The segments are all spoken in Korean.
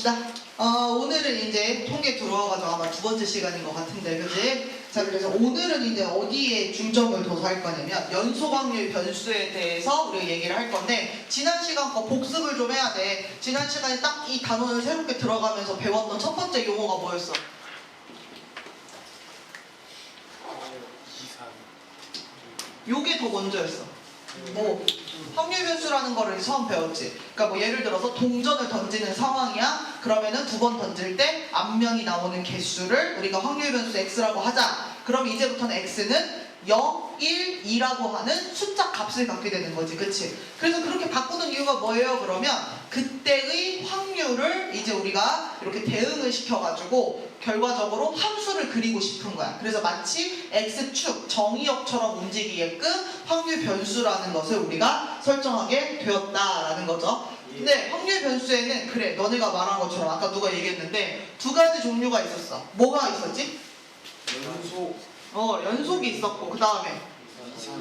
봅시다. 오늘은 이제 통계 들어와가지고 아마 두 번째 시간인 것 같은데, 그지? 자, 그래서 오늘은 이제 어디에 중점을 둬서 할 거냐면 연속 확률 변수에 대해서 우리가 얘기를 할 건데, 지난 시간 거 복습을 좀 해야 돼. 지난 시간에 딱 이 단원을 새롭게 들어가면서 배웠던 첫 번째 용어가 뭐였어? 요게 더 먼저였어. 확률 변수라는 거를 처음 배웠지. 그러니까 뭐 예를 들어서 동전을 던지는 상황이야. 그러면은 두 번 던질 때 앞면이 나오는 개수를 우리가 확률 변수 x라고 하자. 그럼 이제부터는 x는 0, 1, 2라고 하는 숫자 값을 갖게 되는 거지. 그치? 그래서 그렇게 바꾸는 이유가 뭐예요? 그러면 그때의 확률을 이제 우리가 이렇게 대응을 시켜가지고 결과적으로 함수를 그리고 싶은 거야. 그래서 마치 x축, 정의역처럼 움직이게끔 확률 변수라는 것을 우리가 설정하게 되었다라는 거죠. 근데 확률 변수에는 그래, 너네가 말한 것처럼 아까 누가 얘기했는데 두 가지 종류가 있었어. 뭐가 있었지? 연속이 있었고, 그 다음에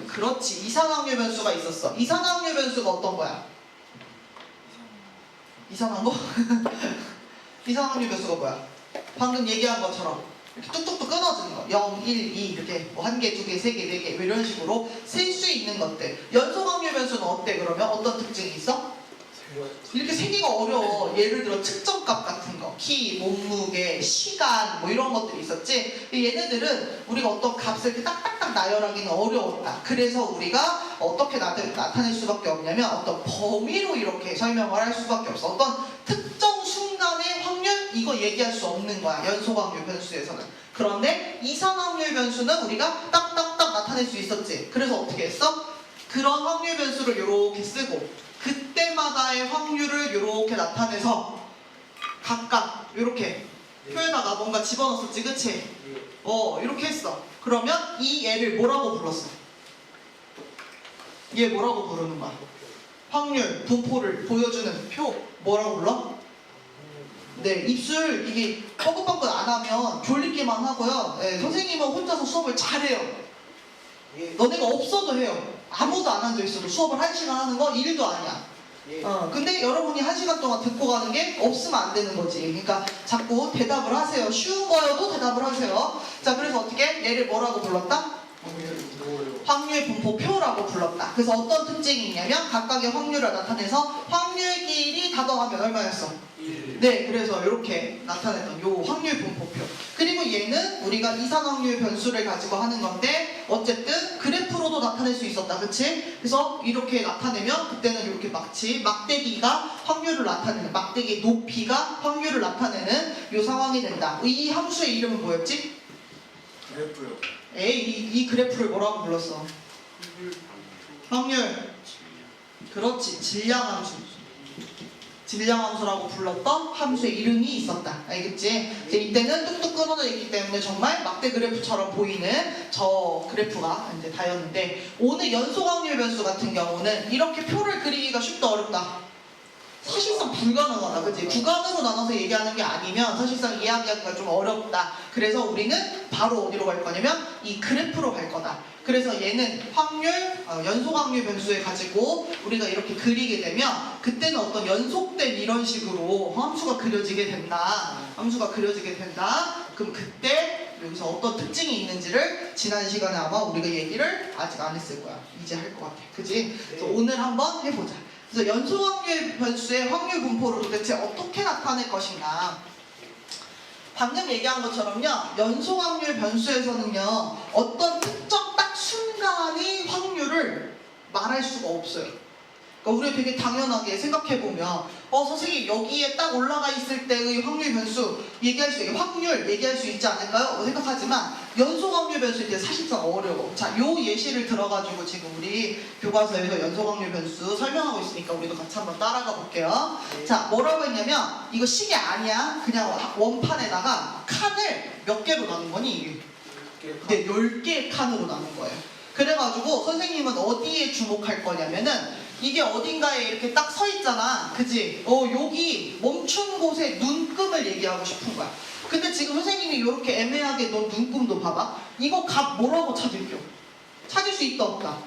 그렇지, 이산확률 변수가 있었어. 이산확률 변수가 어떤 거야? 이상한 거? 이산확률 변수가 뭐야? 방금 얘기한 것처럼 이렇게 뚝뚝뚝 끊어지는 거. 0, 1, 2 이렇게 뭐 1개, 2개, 3개, 4개 뭐 이런 식으로 셀 수 있는 것들. 연속확률 변수는 어때 그러면? 어떤 특징이 있어? 이렇게 세기가 어려워. 예를 들어 측정값 같은 거, 키, 몸무게, 시간 뭐 이런 것들이 있었지. 얘네들은 우리가 어떤 값을 이렇게 딱딱딱 나열하기는 어려웠다. 그래서 우리가 어떻게 나타낼 수밖에 없냐면 어떤 범위로 이렇게 설명을 할 수밖에 없어. 어떤 특정 순간의 확률 이거 얘기할 수 없는 거야. 연속확률 변수에서는. 그런데 이산확률 변수는 우리가 딱딱딱 나타낼 수 있었지. 그래서 어떻게 했어? 그런 확률 변수를 이렇게 쓰고 그때마다의 확률을 이렇게 나타내서 각각 이렇게 표에다가 뭔가 집어넣었지, 그치? 이렇게 했어. 그러면 이 얘를 뭐라고 불렀어? 얘 뭐라고 부르는 거야? 확률, 분포를 보여주는 표 뭐라고 불러? 네, 입술 이게 뻐긋뻐긋 안 하면 졸리기만 하고요. 네, 선생님은 혼자서 수업을 잘해요. 너네가 없어도 해요. 아무도 안 앉아있어도 수업을 1시간 하는 거 일도 아니야. 근데 여러분이 1시간 동안 듣고 가는 게 없으면 안 되는 거지. 그러니까 자꾸 대답을 하세요. 쉬운 거여도 대답을 하세요. 자, 그래서 어떻게? 얘를 뭐라고 불렀다? 확률 분포표라고 불렀다. 그래서 어떤 특징이 있냐면 각각의 확률을 나타내서 확률끼리 다 더하면 얼마였어? 1. 네, 그래서 이렇게 나타냈던 요 확률 분포표. 그리고 얘는 우리가 이산확률 변수를 가지고 하는 건데 어쨌든 그래프로도 나타낼 수 있었다. 그치? 그래서 이렇게 나타내면 그때는 이렇게 마치 막대기가 확률을 나타내는, 막대기의 높이가 확률을 나타내는 요 상황이 된다. 이 함수의 이름은 뭐였지? 그래프요. 이 그래프를 뭐라고 불렀어? 확률. 그렇지, 질량함수. 질량함수라고 불렀던 함수의 이름이 있었다. 알겠지? 이제 이때는 뚝뚝 끊어져 있기 때문에 정말 막대 그래프처럼 보이는 저 그래프가 이제 다였는데, 오늘 연속확률 변수 같은 경우는 이렇게 표를 그리기가 쉽다 어렵다? 사실상 불가능하다. 그치? 구간으로 나눠서 얘기하는 게 아니면 사실상 이야기하기가 좀 어렵다. 그래서 우리는 바로 어디로 갈 거냐면 이 그래프로 갈 거다. 그래서 얘는 확률, 연속확률 변수에 가지고 우리가 이렇게 그리게 되면 그때는 어떤 연속된 이런 식으로 함수가 그려지게 된다. 함수가 그려지게 된다. 그럼 그때 여기서 어떤 특징이 있는지를 지난 시간에 아마 우리가 얘기를 아직 안 했을 거야. 이제 할 것 같아. 그치? 그래서 오늘 한번 해보자. 그래서 연속확률 변수의 확률 분포를 도대체 어떻게 나타낼 것인가. 방금 얘기한 것처럼요, 연속확률 변수에서는요 어떤 특정 딱 순간의 확률을 말할 수가 없어요. 그러니까 우리가 되게 당연하게 생각해보면 선생님 여기에 딱 올라가 있을 때의 확률 변수 얘기할 수, 확률 얘기할 수 있지 않을까요? 생각하지만 연속확률 변수에 대해 사실상 어려워. 자, 요 예시를 들어가지고 지금 우리 교과서에서 연속확률 변수 설명하고 있으니까 우리도 같이 한번 따라가 볼게요. 자, 뭐라고 했냐면 이거 시계 아니야. 그냥 원판에다가 칸을 몇 개로 나눈 거니 이게? 네, 10개의 칸으로 나눈 거예요. 그래가지고 선생님은 어디에 주목할 거냐면은 이게 어딘가에 이렇게 딱 서 있잖아. 그지? 여기 멈춘 곳에 눈금을 얘기하고 싶은 거야. 근데 지금 선생님이 이렇게 애매하게 넌 눈금도 봐봐. 이거 값 뭐라고 찾을게요? 찾을 수 있다 없다?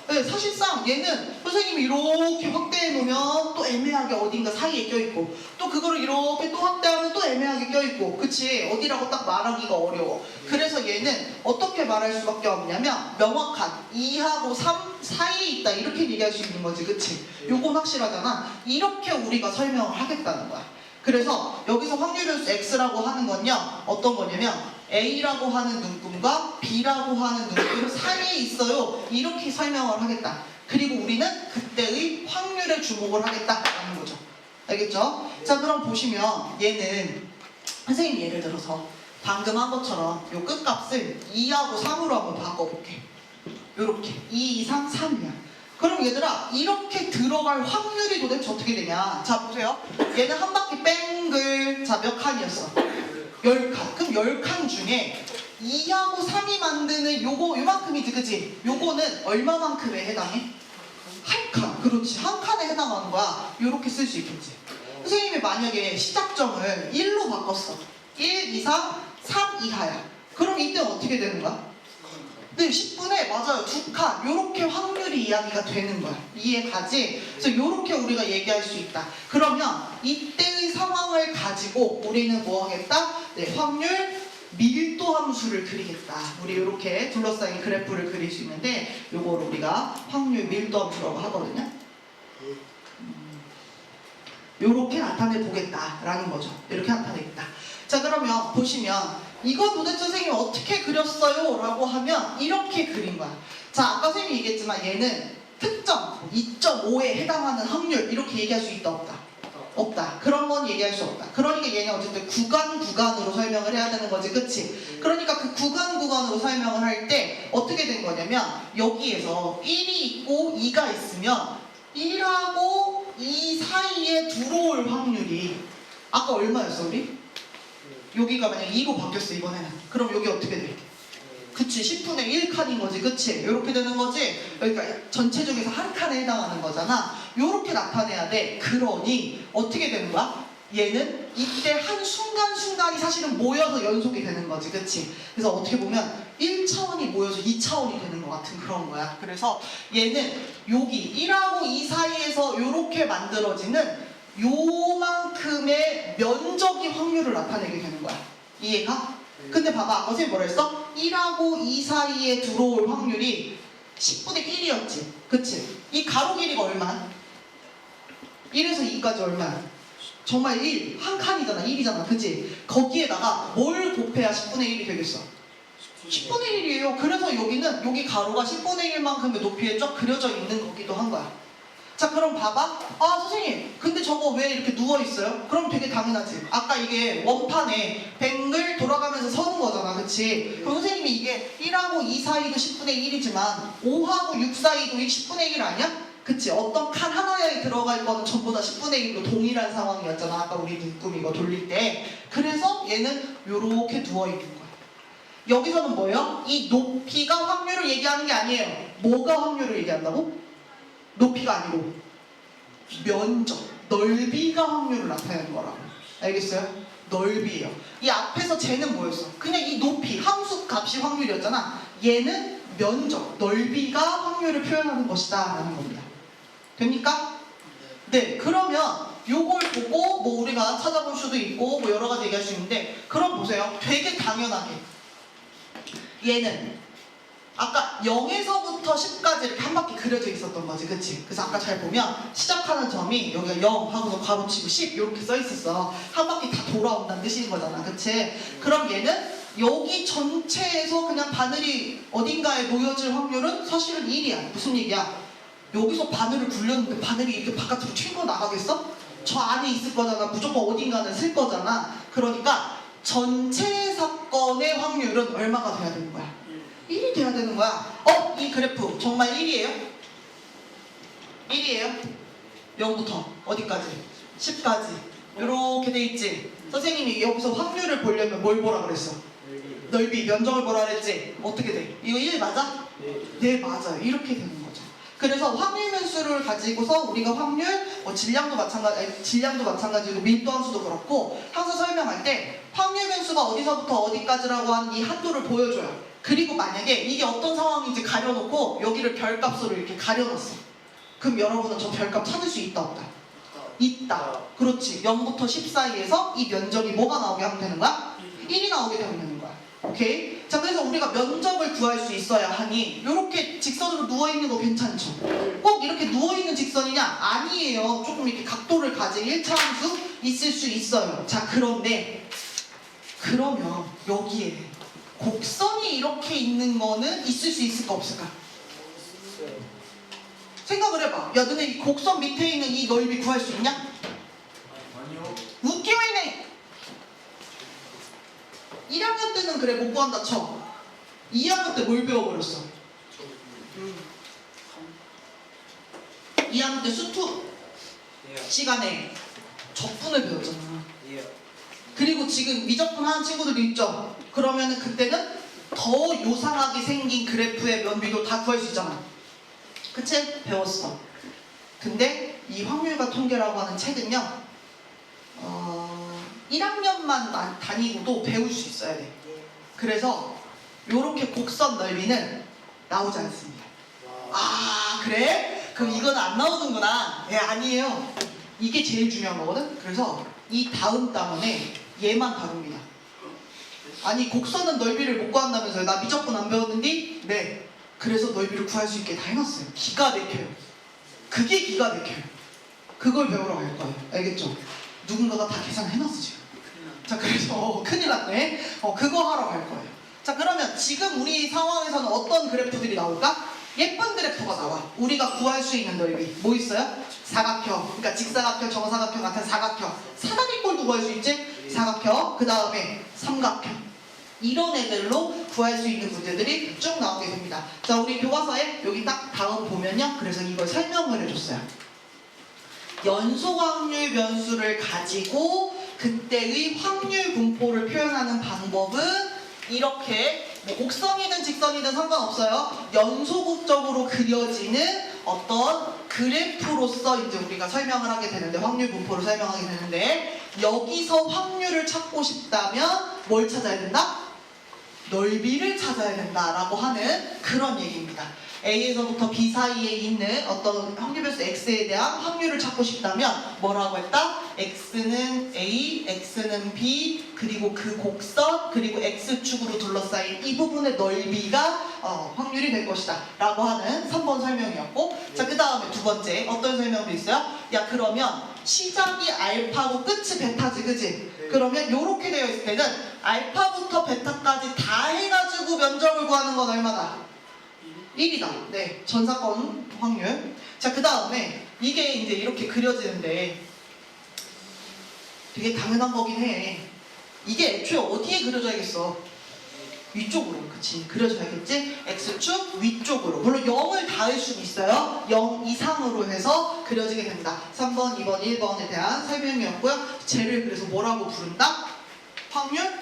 네, 사실상 얘는 선생님이 이렇게 확대해 놓으면 또 애매하게 애매하게 어딘가 사이에 껴있고 또 그거를 이렇게 또 확대하면 또 애매하게 껴있고 그치? 어디라고 딱 말하기가 어려워. 그래서 얘는 어떻게 말할 수밖에 없냐면 명확한 2하고 3 사이에 있다 이렇게 얘기할 수 있는 거지 그치? 요건 확실하잖아. 이렇게 우리가 설명을 하겠다는 거야. 그래서 여기서 확률 변수 x라고 하는 건요 어떤 거냐면 A라고 하는 눈금과 B라고 하는 눈금 사이에 있어요. 이렇게 설명을 하겠다. 그리고 우리는 그때의 확률에 주목을 하겠다라는 거죠. 알겠죠? 자 그럼 보시면 얘는 선생님 예를 들어서 방금 한 것처럼 요 끝값을 2하고 3으로 한번 바꿔볼게. 요렇게 2 이상 3이야. 그럼 얘들아 이렇게 들어갈 확률이 도대체 어떻게 되냐. 자 보세요. 얘는 한 바퀴 뺑글 자 몇 칸이었어? 10칸. 그럼 10칸 중에 2하고 3이 만드는 요만큼이지 그치? 요거는 얼마만큼에 해당해? 한 칸. 그렇지. 한 칸에 해당하는 거야. 요렇게 쓸 수 있겠지. 선생님이 만약에 시작점을 1로 바꿨어. 1 이상 3 이하야. 그럼 이때는 어떻게 되는 거야? 네, 10분에 맞아요. 2칸. 요렇게 확률이 이야기가 되는 거야. 이해가지? 그래서 요렇게 우리가 얘기할 수 있다. 그러면 이때의 상황을 가지고 우리는 뭐 하겠다? 네, 확률 밀도 함수를 그리겠다. 우리 이렇게 둘러싸인 그래프를 그릴 수 있는데 요걸 우리가 확률 밀도 함수라고 하거든요. 요렇게 나타내 보겠다라는 거죠. 이렇게 나타내겠다. 자 그러면 보시면 이거 도대체 선생님이 어떻게 그렸어요? 라고 하면 이렇게 그린 거야. 자 아까 선생님이 얘기했지만 얘는 특정 2.5에 해당하는 확률 이렇게 얘기할 수 있다 없다? 없다. 그런 건 얘기할 수 없다. 그러니까 얘는 어쨌든 구간으로 설명을 해야 되는 거지 그치? 그러니까 그 구간으로 설명을 할 때 어떻게 된 거냐면 여기에서 1이 있고 2가 있으면 1하고 2 사이에 들어올 확률이 아까 얼마였어 우리? 여기가 만약 2로 바뀌었어 이번에는. 그럼 여기 어떻게 돼? 그치 10분의 1칸인 거지 그치? 이렇게 되는 거지. 그러니까 전체 중에서 한 칸에 해당하는 거잖아. 요렇게 나타내야 돼. 그러니 어떻게 되는 거야? 얘는 이때 한 순간순간이 사실은 모여서 연속이 되는 거지 그치? 그래서 어떻게 보면 1차원이 모여서 2차원이 되는 것 같은 그런 거야. 그래서 얘는 여기 1하고 2 사이에서 요렇게 만들어지는 요만큼의 면적인 확률을 나타내게 되는 거야. 이해가? 근데 봐봐 아까 선생님 뭐라 했어? 1하고 2 사이에 들어올 확률이 10분의 1이었지 그치? 이 가로 길이가 얼마야? 1에서 2까지 얼마야? 정말 1, 한 칸이잖아 1이잖아 그치? 거기에다가 뭘 곱해야 10분의 1이 되겠어? 10분의 1이에요. 그래서 여기는 여기 가로가 10분의 1만큼의 높이에 쫙 그려져 있는 거기도 한 거야. 자 그럼 봐봐. 아 선생님 근데 저거 왜 이렇게 누워있어요? 그럼 되게 당연하지. 아까 이게 원판에 뱅글 돌아가면서 서는 거잖아 그치? 그럼 선생님이 이게 1하고 2 사이도 10분의 1이지만 5하고 6 사이도 10분의 1 아니야? 그치? 어떤 칸 하나에 들어갈 거는 전부 다 10분의 1로 동일한 상황이었잖아 아까 우리 눈금 이거 돌릴 때. 그래서 얘는 요렇게 누워있는 거야. 여기서는 뭐예요? 이 높이가 확률을 얘기하는 게 아니에요. 뭐가 확률을 얘기한다고? 높이가 아니고 면적, 넓이가 확률을 나타내는 거라고. 알겠어요? 넓이에요. 이 앞에서 쟤는 뭐였어? 그냥 이 높이, 함수 값이 확률이었잖아. 얘는 면적, 넓이가 확률을 표현하는 것이다 라는 겁니다. 됩니까? 네, 그러면 요걸 보고 뭐 우리가 찾아볼 수도 있고 뭐 여러 가지 얘기할 수 있는데 그럼 보세요. 되게 당연하게 얘는 아까 0에서부터 10까지 이렇게 한 바퀴 그려져 있었던 거지 그치? 그래서 아까 잘 보면 시작하는 점이 여기가 0 하고서 가로치고 10 이렇게 써 있었어. 한 바퀴 다 돌아온다는 뜻인 거잖아 그치? 그럼 얘는 여기 전체에서 그냥 바늘이 어딘가에 놓여질 확률은 사실은 1이야. 무슨 얘기야? 여기서 바늘을 굴렸는데 바늘이 이렇게 바깥으로 튀고 나가겠어? 저 안에 있을 거잖아. 무조건 어딘가는 쓸 거잖아. 그러니까 전체 사건의 확률은 얼마가 돼야 되는 거야? 1이 돼야 되는 거야. 이 그래프 정말 1이에요? 1이에요? 0부터 어디까지? 10까지 이렇게 돼 있지? 선생님이 여기서 확률을 보려면 뭘 보라 그랬어? 넓이, 면적을 보라 그랬지? 어떻게 돼? 이거 1 맞아? 네 맞아요. 이렇게 되는 거죠. 그래서 확률 변수를 가지고서 우리가 확률, 질량도 마찬가지고 밀도 함수도 그렇고 항상 설명할 때 확률 변수가 어디서부터 어디까지라고 하는 이 한도를 보여줘요. 그리고 만약에 이게 어떤 상황인지 가려놓고 여기를 별값으로 이렇게 가려놨어. 그럼 여러분은 저 별값 찾을 수 있다 없다? 있다. 그렇지. 0부터 10 사이에서 이 면적이 뭐가 나오게 하면 되는 거야? 1이 나오게 되면 되는 거야. 오케이? 자, 그래서 우리가 면적을 구할 수 있어야 하니 이렇게 직선으로 누워있는 거 괜찮죠? 꼭 이렇게 누워있는 직선이냐? 아니에요. 조금 이렇게 각도를 가진 1차 함수 있을 수 있어요. 자, 그런데 그러면 여기에 곡선이 이렇게 있는 거는 있을 수 있을까 없을까? 생각을 해봐. 야, 너네 이 곡선 밑에 있는 이 넓이 구할 수 있냐? 아니요. 웃기네. 1학년 때는 그래 못 구한다 쳐. 2학년 때 뭘 배워버렸어? 2학년 때 수투 시간에 적분을 배웠잖아. 그리고 지금 미적분 하는 친구들이 있죠? 그러면 그때는 더 요상하게 생긴 그래프의 면비도 다 구할 수 있잖아. 그치? 배웠어. 근데 이 확률과 통계라고 하는 책은요 1학년만 다니고도 배울 수 있어야 돼. 그래서 요렇게 곡선 넓이는 나오지 않습니다. 아, 그래? 그럼 이건 안 나오는구나. 예, 아니에요. 이게 제일 중요한 거거든. 그래서 이 다음 단원에 얘만 다룹니다. 아니, 곡선은 넓이를 못 구한다면서요. 나 미적분 안 배웠는데? 네. 그래서 넓이를 구할 수 있게 다 해놨어요. 기가 막혀요. 그게 기가 막혀요. 그걸 배우러 갈 거예요. 알겠죠? 누군가가 다 계산을 해놨어 지금. 자, 그래서 큰일 났네. 그거 하러 갈 거예요. 자, 그러면 지금 우리 상황에서는 어떤 그래프들이 나올까? 예쁜 그래프가 나와. 우리가 구할 수 있는 넓이 뭐 있어요? 사각형. 그러니까 직사각형, 정사각형 같은 사각형. 사다리꼴도 구할 수 있지? 사각형. 그 다음에 삼각형. 이런 애들로 구할 수 있는 문제들이 쭉 나오게 됩니다. 자, 우리 교과서에 여기 딱 다음 보면요. 그래서 이걸 설명을 해줬어요. 연속 확률 변수를 가지고 그때의 확률 분포를 표현하는 방법은 이렇게 뭐 곡선이든 직선이든 상관없어요. 연속적으로 그려지는 어떤 그래프로서 이제 우리가 설명을 하게 되는데, 확률 분포를 설명하게 되는데, 여기서 확률을 찾고 싶다면 뭘 찾아야 된다? 넓이를 찾아야 된다라고 하는 그런 얘기입니다. A에서부터 B 사이에 있는 어떤 확률변수 X에 대한 확률을 찾고 싶다면 뭐라고 했다? X는 A, X는 B, 그리고 그 곡선, 그리고 X축으로 둘러싸인 이 부분의 넓이가 확률이 될 것이다 라고 하는 3번 설명이었고, 자, 그 다음에 두 번째 어떤 설명도 있어요? 야, 그러면 시작이 알파고 끝이 베타지, 그지? 그러면 이렇게 되어 있을 때는 알파부터 베타까지 다 해가지고 면적을 구하는 건 얼마다? 1이다. 네, 전사건 확률. 자, 그 다음에 이게 이제 이렇게 그려지는데 되게 당연한 거긴 해. 이게 애초에 어디에 그려져야겠어? 위쪽으로. 그치? 그려져야겠지? X축 위쪽으로. 물론 0을 닿을 수는 있어요. 0 이상으로 해서 그려지게 됩니다. 3번, 2번, 1번에 대한 설명이었고요. 쟤를 그래서 뭐라고 부른다? 확률?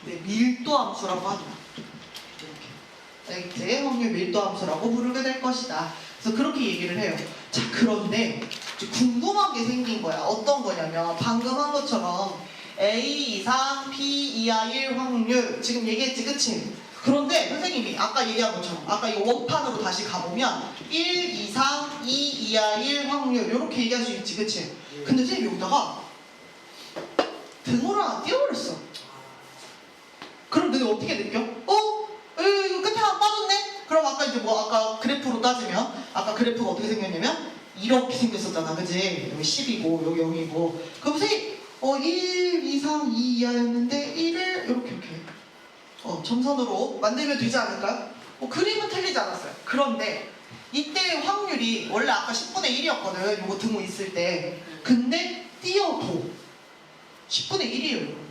네, 밀도함수라고 합니다. 이렇게 확률 밀도함수라고 부르게 될 것이다. 그래서 그렇게 얘기를 해요. 자, 그런데 궁금한 게 생긴 거야. 어떤 거냐면 방금 한 것처럼 A 이상 P 이하 1 확률 지금 얘기했지, 그치? 그런데 선생님이 아까 얘기한 것처럼 아까 이 원판으로 다시 가보면 1 이상 2 이하 1 확률 이렇게 얘기할 수 있지, 그치? 근데 선생님이 여기다가 등호를 하나 띄워버렸어. 그럼 너네 어떻게 느껴? 이거 끝에 하나 빠졌네? 그럼 아까 이제 뭐 아까 그래프로 따지면 아까 그래프가 어떻게 생겼냐면 이렇게 생겼었잖아, 그치? 여기 10이고 여기 0이고. 그럼 선생님 1 이상 2 이하였는데 1을 이렇게 점선으로 만들면 되지 않을까요? 그림은 틀리지 않았어요. 그런데 이때의 확률이 원래 아까 10분의 1이었거든. 요거 등호 있을 때. 근데 띄어도 10분의 1이에요.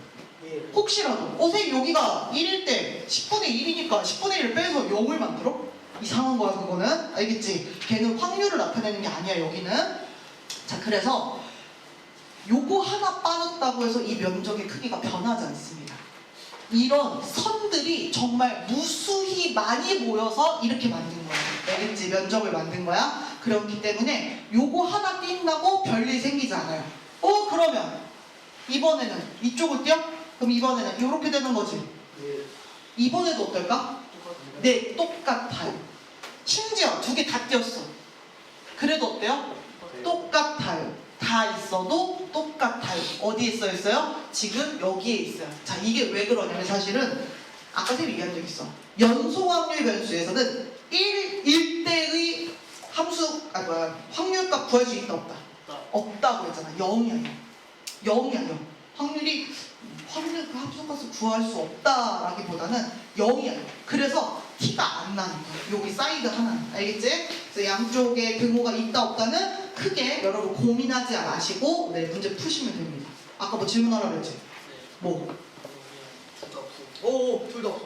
혹시라도 선생님 여기가 1일 때 10분의 1이니까 10분의 1을 빼서 0을 만들어? 이상한 거야 그거는. 알겠지? 걔는 확률을 나타내는 게 아니야 여기는. 자, 그래서 요거 하나 빠졌다고 해서 이 면적의 크기가 변하지 않습니다. 이런 선들이 정말 무수히 많이 모여서 이렇게 만든 거야. 알겠지? 면적을 만든 거야. 그렇기 때문에 요거 하나 띈다고 별일 생기지 않아요. 그러면 이번에는 이쪽을 띄어? 그럼 이번에는 이렇게 되는 거지. 이번에도 어떨까? 네, 똑같아요. 심지어 두 개 다 띄었어. 그래도 어때요? 똑같아요. 써도 똑같아요. 어디에 써 있어요? 지금 여기에 있어요. 자, 이게 왜 그러냐면 사실은 아까 선생님이 얘기한 적 있어. 연소 확률 변수에서는 1대의 확률값 구할 수 있다 없다? 없다고 했잖아. 0이야. 0이야. 확률 그 함수값을 구할 수 없다라기보다는 0이야. 그래서 티가 안 나는 거야. 여기 사이드 하나는. 알겠지? 그래서 양쪽에 등호가 있다 없다는 크게 여러분 고민하지 마시고 네, 문제 푸시면 됩니다. 아까 뭐 질문하라고 했지? 뭐? 오, 둘 다 없어.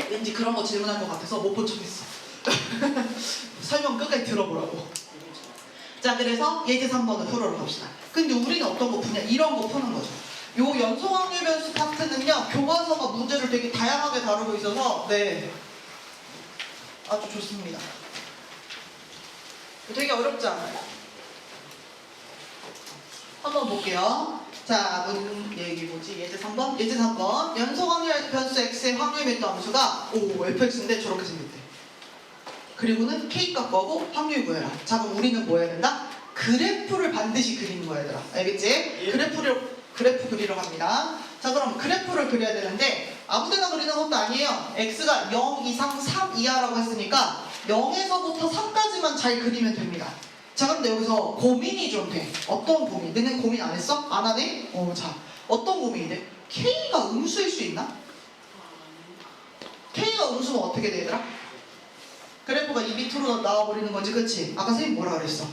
왠지 그런 거 질문할 것 같아서 못 본 척 했어. 설명 끝까지 들어보라고. 자, 그래서 예제 3번을 풀어러 갑시다. 근데 우리는 어떤 거 푸냐? 이런 거 푸는 거죠. 요 연소 확률 변수 파트는요, 교과서가 문제를 되게 다양하게 다루고 있어서, 네. 아주 좋습니다. 되게 어렵지 않아요? 한번 볼게요. 자, 얘기 뭐지? 예제 3번? 예제 3번. 연소 확률 변수 x의 확률 밀도 함수가 fx인데 저렇게 생겼대. 그리고는 k값 구하고 확률 구해라. 자, 그럼 우리는 뭐 해야 된다? 그래프를 반드시 그리는 거야, 얘들아. 알겠지? 예. 그래프 그리러 갑니다. 자, 그럼 그래프를 그려야 되는데 아무데나 그리는 것도 아니에요. x가 0 이상 3 이하라고 했으니까 0에서부터 3까지만 잘 그리면 됩니다. 자, 그런데 여기서 고민이 좀 돼. 어떤 고민? 너네 고민 안 했어? 안 하네? 자, 어떤 고민이 돼? k가 음수일 수 있나? k가 음수면 어떻게 돼, 얘들아? 그래프가 이 밑으로 나와버리는 거지, 그치? 아까 선생님 뭐라 그랬어?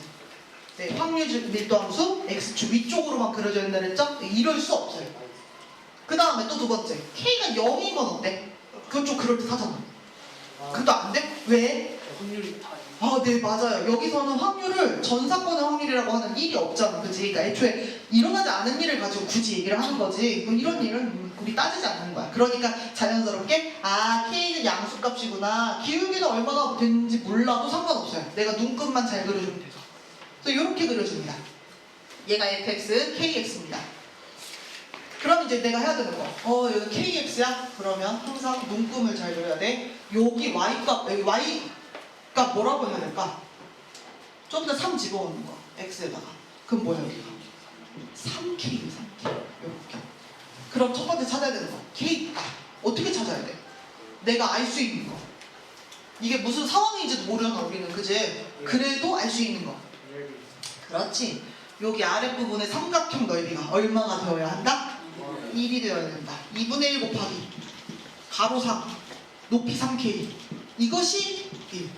네, 확률 밀도함수 x축 위쪽으로만 그려져 있다 그랬죠? 네, 이럴 수 없어요. 그 다음에 또 두 번째, k가 0인 건 어때? 그건 좀 그럴듯하잖아. 그것도 안 돼? 왜? 확률이 다 아, 네, 맞아요. 여기서는 확률을 전사건의 확률이라고 하는 일이 없잖아, 그치? 그러니까 애초에 일어나지 않은 일을 가지고 굳이 얘기를 하는 거지. 그럼 이런 일은 우리 따지지 않는 거야. 그러니까 자연스럽게 K는 양수값이구나. 기울기는 얼마나 되는지 몰라도 상관없어요. 내가 눈끝만 잘 그려주면 돼서. 그래서 이렇게 그려줍니다. 얘가 fx, kx입니다. 그럼 이제 내가 해야 되는 거. 여기 kx야? 그러면 항상 눈금을 잘 그려야 돼. 여기 y값, 여기 y값 뭐라고 해야 될까? 좀 더 3 집어오는 거. x에다가. 그럼 뭐야 여기가? 3k, 3k. 이렇게. 그럼 첫 번째 찾아야 되는 거. k. 어떻게 찾아야 돼? 내가 알 수 있는 거. 이게 무슨 상황인지도 모르잖아, 우리는. 그지? 그래도 알 수 있는 거. 그렇지. 여기 아랫부분에 삼각형 넓이가 얼마가 되어야 한다? 1이 되어야 된다. 2분의 1 곱하기 가로 3 높이 3k 이것이 1.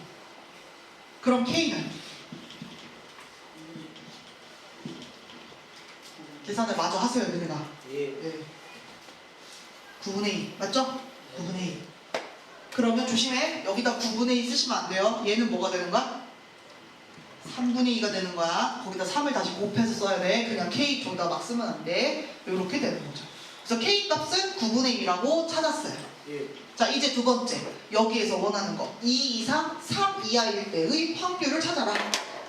그럼 k는 계산을 마저 하세요, 너네가. 예. 9분의 2 맞죠? 9분의 2. 그러면 조심해. 여기다 9분의 2 쓰시면 안 돼요. 얘는 뭐가 되는 거야? 3분의 2가 되는 거야. 거기다 3을 다시 곱해서 써야 돼. 그냥 k 저기다 막 쓰면 안 돼. 이렇게 되는 거죠. 그래서 k 값은 9분의 2라고 찾았어요. 자, 이제 두 번째. 여기에서 원하는 거. 2 이상 3 이하일 때의 확률을 찾아라.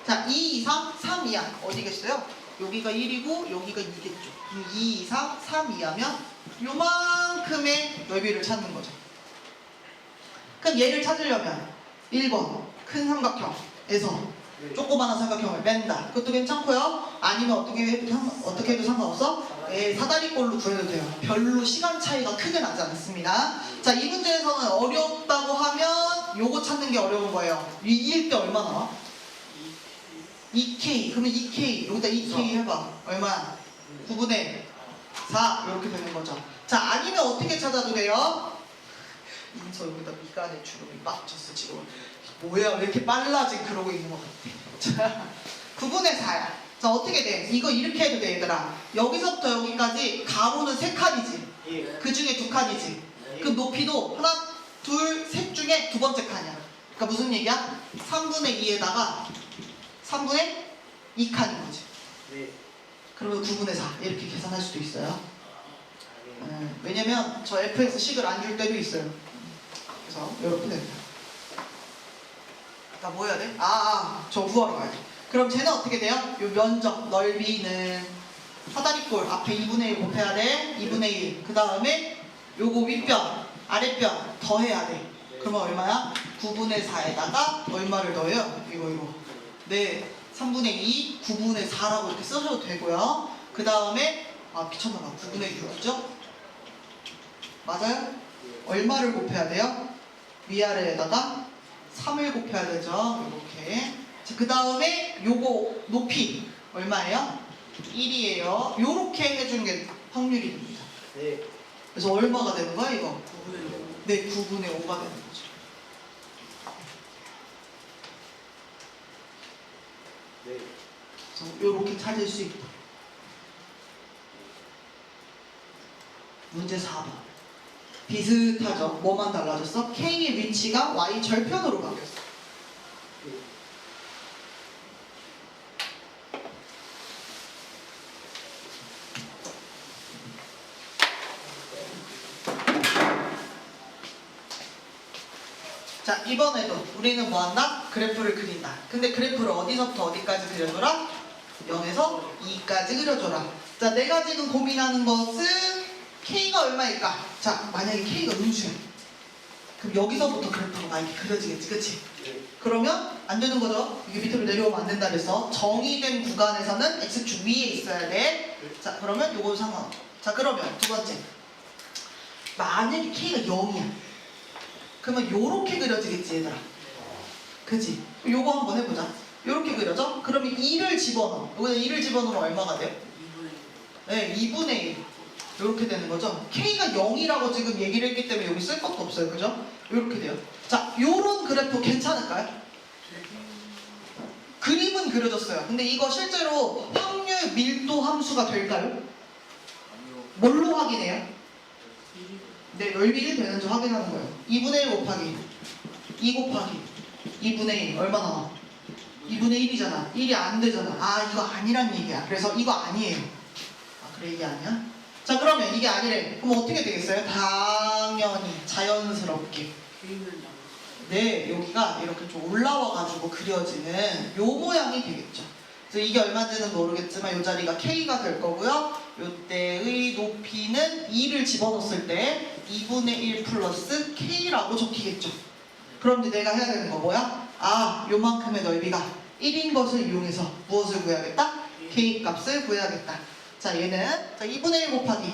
자, 2 이상 3 이하. 어디겠어요? 여기가 1이고 여기가 2겠죠. 2 이상 3 이하면 요만큼의 넓이를 찾는 거죠. 그럼 얘를 찾으려면 1번 큰 삼각형에서 조그마한 삼각형을 뺀다. 그것도 괜찮고요. 아니면 어떻게 해도 상관없어? 사다리꼴로 구해도 돼요. 별로 시간 차이가 크게 나지 않습니다. 자, 이 문제에서는 어렵다고 하면 요거 찾는 게 어려운 거예요. 이길 때 얼마 나와? 2k. 그러면 2k 여기다 2k 해봐. 얼마? 9분의 4 이렇게 되는 거죠. 자, 아니면 어떻게 찾아도 돼요? 저 여기다 미간에 주름이 빡 쳤어 지금. 뭐야 왜 이렇게 빨라 지금 그러고 있는 것 같아. 자, 9분의 4야. 자, 어떻게 돼? 이거 이렇게 해도 돼, 얘들아. 여기서부터 여기까지 가로는 3칸이지. 그 중에 2칸이지. 그 높이도 하나, 둘, 셋 중에 두 번째 칸이야. 그러니까 무슨 얘기야? 3분의 2에다가 3분의 2칸인 거지. 그러면 9분의 4 이렇게 계산할 수도 있어요. 왜냐면 저 fx 식을 안 줄 때도 있어요. 그래서 이렇게 됩니다. 나 뭐 해야 돼? 저 구하러 가야 돼. 그럼 쟤는 어떻게 돼요? 요 면적 넓이는 사다리꼴 앞에 2분의 1 곱해야 돼. 2분의 1. 그 다음에 요거 윗변 아랫변 더해야 돼. 그러면 얼마야? 9분의 4에다가 얼마를 더해요? 이거 네, 3분의 2, 9분의 4라고 이렇게 써줘도 되고요. 그 다음에 미쳤나봐. 9분의 6이죠? 맞아요? 얼마를 곱해야 돼요? 위아래에다가 3을 곱해야 되죠. 이렇게. 그 다음에 요거 높이 얼마예요? 1이에요. 요렇게 해주는 게 확률입니다. 네. 그래서 얼마가 되는 거야 이거? 9분의 6. 네, 9분의 5가 되는 거죠. 네. 그래서 요렇게 찾을 수 있다. 문제 4번. 비슷하죠? 뭐만 달라졌어? K의 위치가 Y 절편으로 바뀌었어. 자, 이번에도 우리는 뭐 한다? 그래프를 그린다. 근데 그래프를 어디서부터 어디까지 그려줘라? 0에서 2까지 그려줘라. 자, 내가 지금 고민하는 것은 K가 얼마일까? 자, 만약에 K가 음수야. 그럼 여기서부터 그래프가 막 이렇게 그려지겠지, 그치? 네. 그러면 안 되는 거죠. 이게 밑으로 내려오면 안 된다 그래서 정의된 구간에서는 X축 위에 있어야 돼. 자, 그러면 요거 상관없어. 자, 그러면 두 번째. 만약에 K가 0이야. 그러면 요렇게 그려지겠지, 얘들아. 그치? 요거 한번 해보자. 요렇게 그려져? 그러면 2를 집어넣어. 여기다 2를 집어넣으면 얼마가 돼요? 2분의 6. 네, 2분의 1. 요렇게 되는 거죠. K가 0이라고 지금 얘기를 했기 때문에 여기 쓸 것도 없어요. 그죠? 요렇게 돼요. 자, 요런 그래프 괜찮을까요? 그림은 그려졌어요. 근데 이거 실제로 확률 밀도 함수가 될까요? 아니요. 뭘로 확인해요? 1이. 네, 넓이 1 되는지 확인하는 거예요. 2분의 1 곱하기 2 곱하기 2분의 1 얼마 나와? 2분의 1이잖아. 1이 안 되잖아. 아, 이거 아니란 얘기야. 그래서 이거 아니에요. 아, 그래, 이게 아니야? 자, 그러면 이게 아니래. 그럼 어떻게 되겠어요? 당연히 자연스럽게. K는 양수. 네, 여기가 이렇게 좀 올라와가지고 그려지는 요 모양이 되겠죠. 그래서 이게 얼마인지는 모르겠지만 요 자리가 K가 될 거고요. 요때의 높이는 2를 집어넣었을 때 2분의 1 플러스 K라고 적히겠죠. 그럼 이제 내가 해야 되는 거 뭐야? 아, 요만큼의 넓이가 1인 것을 이용해서 무엇을 구해야겠다? K 값을 구해야겠다. 자, 얘는 자, 2분의 1 곱하기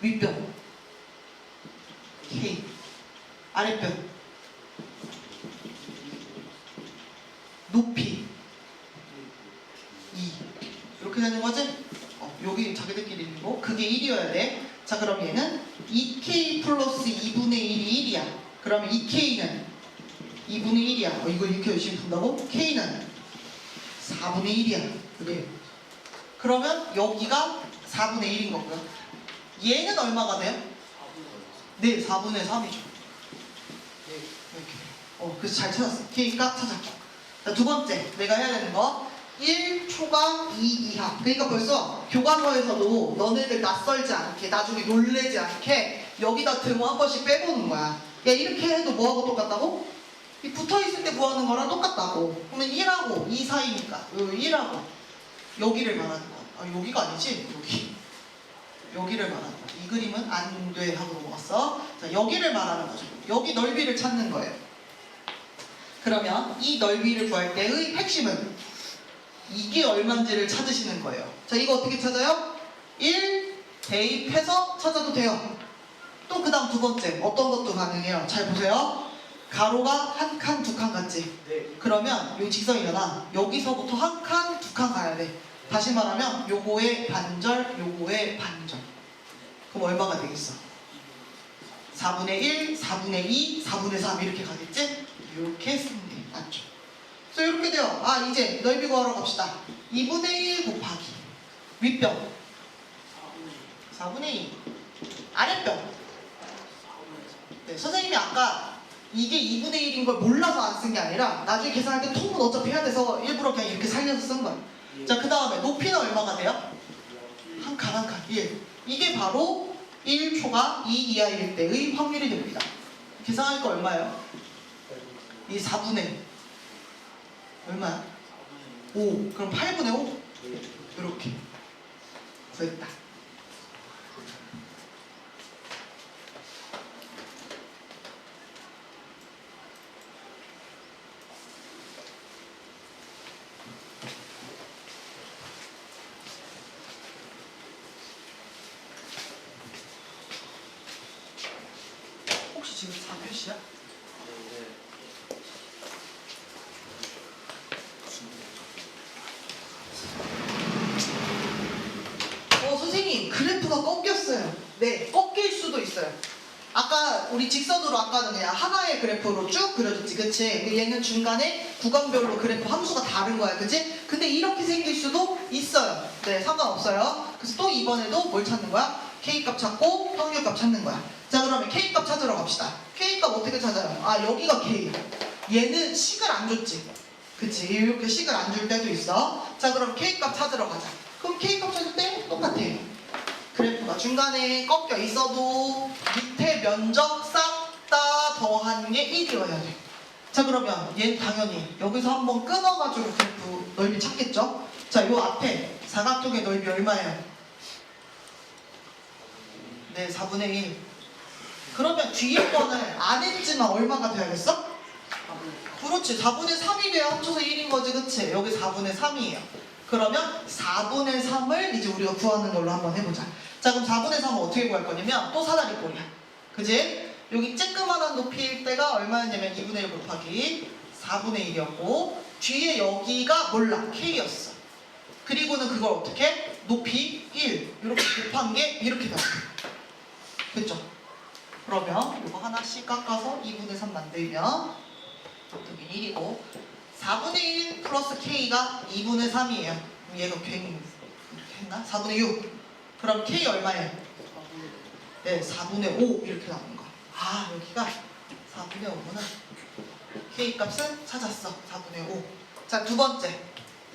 윗변 K, 아랫변 높이 2 이렇게 되는 거지? 여기 자기들끼리 있는 거 그게 1이어야 돼. 자, 그럼 얘는 2K 플러스 2분의 1이 1이야. 그러면 2K는 2분의 1이야. 이거 이렇게 열심히 푼다고? K는 4분의 1이야. 그래. 그러면 여기가 4분의 1인 거고요. 얘는 얼마가 돼요? 4분의 네, 4분의 3이죠. 이렇게. 그래서 잘 찾았어. K가 찾아. 자, 두 번째, 내가 해야 되는 거 1초과 2 이하. 그러니까 벌써 교과서에서도 너네들 낯설지 않게, 나중에 놀래지 않게 여기다 등호 한 번씩 빼보는 거야. 야, 이렇게 해도 뭐하고 똑같다고? 이 붙어있을 때 구하는 거랑 똑같다고. 그러면 1하고 2 사이니까 1하고 여기를 말하는 거. 아, 여기가 아니지? 여기를 말하는 거. 이 그림은 안 돼 하고 넘어갔어. 자, 여기를 말하는 거죠. 여기 넓이를 찾는 거예요. 그러면 이 넓이를 구할 때의 핵심은 이게 얼마인지를 찾으시는 거예요. 자, 이거 어떻게 찾아요? 1 대입해서 찾아도 돼요. 또 그 다음 두 번째 어떤 것도 가능해요. 잘 보세요. 가로가 한 칸, 두 칸 같지? 네. 그러면 요 직선이잖아. 여기서부터 한 칸, 두 칸 가야 돼. 다시 말하면 요거의 반절, 요거의 반절. 그럼 얼마가 되겠어? 4분의 1, 4분의 2, 4분의 3 이렇게 가겠지? 이렇게 쓰면 돼. 맞죠? 그래서 이렇게 돼요. 아, 이제 넓이 구하러 갑시다. 2분의 1 곱하기 윗변 4분의 2 아랫변 4분의 3. 네, 선생님이 아까 이게 2분의 1인 걸 몰라서 안 쓴 게 아니라 나중에 계산할 때 통은 어차피 해야 돼서 일부러 그냥 이렇게 살려서 쓴 거예요. 자, 그 다음에 높이는 얼마가 돼요? 한 칸 한 칸. 예. 이게 바로 1초가 2 이하일 때의 확률이 됩니다. 계산할 거 얼마예요? 이 4분의 얼마야? 5. 그럼 8분의 5? 이렇게 구했다. 끝이야? 네. 선생님 그래프가 꺾였어요. 네, 꺾일 수도 있어요. 아까 우리 직선으로 아까는 그냥 하나의 그래프로 쭉 그려줬지, 그치? 얘는 중간에 구간별로 그래프 함수가 다른 거야, 그치? 근데 이렇게 생길 수도 있어요. 네, 상관없어요. 그래서 또 이번에도 뭘 찾는 거야? K값 찾고 확률값 찾는 거야. 자, 그러면 K값 찾으러 갑시다. K값 어떻게 찾아요? 아, 여기가 K야. 얘는 식을 안 줬지. 그치? 이렇게 식을 안 줄 때도 있어. 자, 그럼 K값 찾으러 가자. 그럼 K값 찾을 때 똑같아. 그래프가 중간에 꺾여 있어도 밑에 면적 싹 다 더한 게 1이어야 돼. 자, 그러면 얘는 당연히 여기서 한번 끊어가지고 그래프 넓이 찾겠죠? 자, 요 앞에 사각형의 넓이 얼마예요? 네, 4분의 1. 그러면 뒤에 거는 안 했지만 얼마가 돼야겠어? 그렇지, 4분의 3이 돼야 합쳐서 1인 거지, 그치? 여기 4분의 3이에요. 그러면 4분의 3을 이제 우리가 구하는 걸로 한번 해보자. 자, 그럼 4분의 3은 어떻게 구할 거냐면 또 사다리꼴이야. 그지? 여기 쬐끄만한 높이일 때가 얼마였냐면 2분의 1 곱하기 4분의 1이었고 뒤에 여기가 몰라, K였어. 그리고는 그걸 어떻게? 높이 1 이렇게 곱한 게 이렇게 나와. 됐죠? 그러면 이거 하나씩 깎아서 2분의 3 만들면 여기 1이고 4분의 1 플러스 K가 2분의 3이에요. 그럼 얘가 괜히 이렇게 했나? 4분의 6. 그럼 K 얼마예요? 네, 4분의 5 이렇게 나오는 거. 아, 여기가 4분의 5구나. K 값은 찾았어. 4분의 5. 자, 두 번째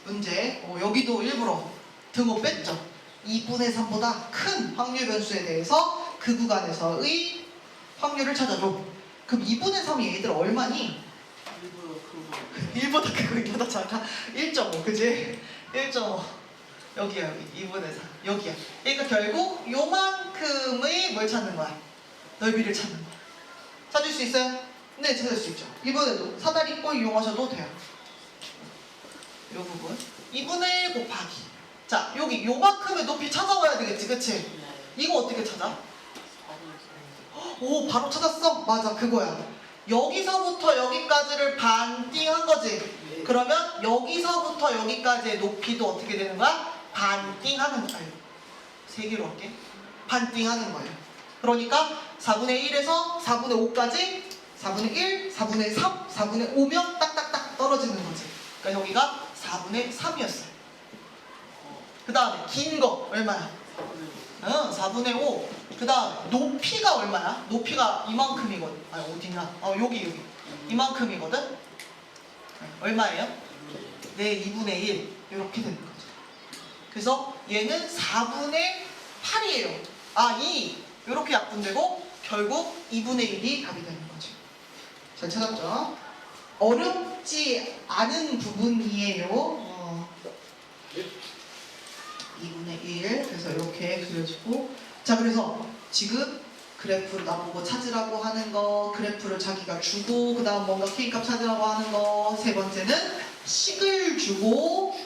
문제. 여기도 일부러 등호 뺐죠. 2분의 3보다 큰 확률 변수에 대해서 그 구간에서의 확률을 찾아줘. 그럼 2분의 3이 얘들 얼마니? 1보다 크고 2보다 작아. 1.5, 그지? 1.5. 여기야, 여기 2분의 4 여기야. 그러니까 결국 요만큼의 뭘 찾는 거야? 넓이를 찾는 거야. 찾을 수 있어요? 네, 찾을 수 있죠. 이번에도 사다리꼴 이용하셔도 돼요. 요 부분 2분의 1 곱하기. 자, 여기 요만큼의 높이 찾아와야 되겠지, 그치? 이거 어떻게 찾아? 오, 바로 찾았어? 맞아, 그거야. 여기서부터 여기까지를 반띵한 거지. 그러면 여기서부터 여기까지의 높이도 어떻게 되는 거야? 반띵하는 거예요. 세 개로 할게. 반띵하는 거예요. 그러니까 4분의 1에서 4분의 5까지 4분의 1, 4분의 3, 4분의 5면 딱딱딱 떨어지는 거지. 그러니까 여기가 4분의 3이었어요. 그 다음에 긴 거 얼마야? 4분의 5. 그 다음에 높이가 얼마야? 높이가 이만큼이거든. 아니, 어디냐? 여기. 이만큼이거든? 얼마예요? 네, 2분의 1. 이렇게 되는 거죠. 그래서 얘는 4분의 8이에요. 2. 이렇게 약분되고 결국 2분의 1이 답이 되는 거죠. 잘 찾았죠? 어렵지 않은 부분이에요. 2분의 1. 그래서 이렇게 그려주고. 자, 그래서 지금 그래프를 나보고 찾으라고 하는 거, 그래프를 자기가 주고, 그 다음 뭔가 K값 찾으라고 하는 거, 세 번째는 식을 주고,